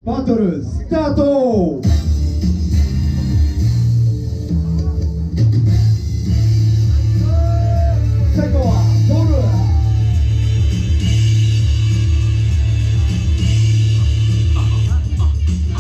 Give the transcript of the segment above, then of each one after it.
バトルスタート。最後はボール。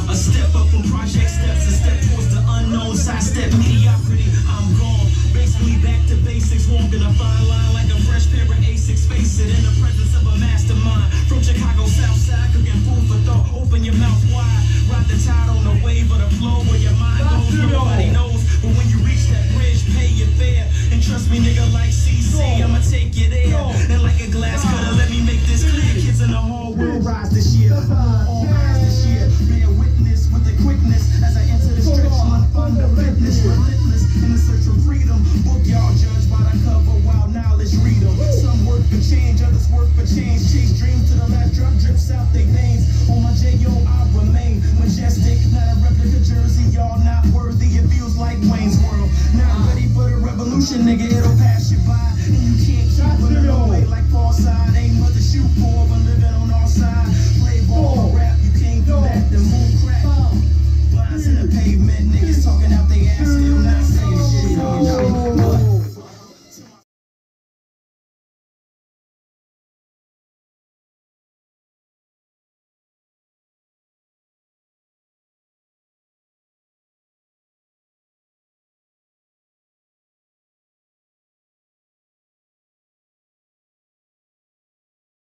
A step up from project steps, a step towards the unknown, sidestep mediocrity. I'm gone, basically back to basics, walking a fine line like a fresh pair of Asics. Face it, in the presence of a mastermind from Chicago South Side, cooking food for thought. Open your mouth wide, ride the tide on the wave of the flow where your mind goes. Nobody knows, but when you reach that bridge, pay your fare. And trust me, nigga, like CC, I'ma take you there. And like a glass cutter, let me make this clear. Kids in the hall will rise this year, all rise this year. Bear witness with the quickness as I enter the stretch month under fitness, relentless in the search for freedom. Book y'all judge by the cover while knowledge read them. Some work for change, others work for change. Chase dreams to the left, drop drips out they veins. On my J.O. I remain majestic, not a replica jersey, y'all not worthy. It feels like Wayne's World. Not ready for the revolution, nigga.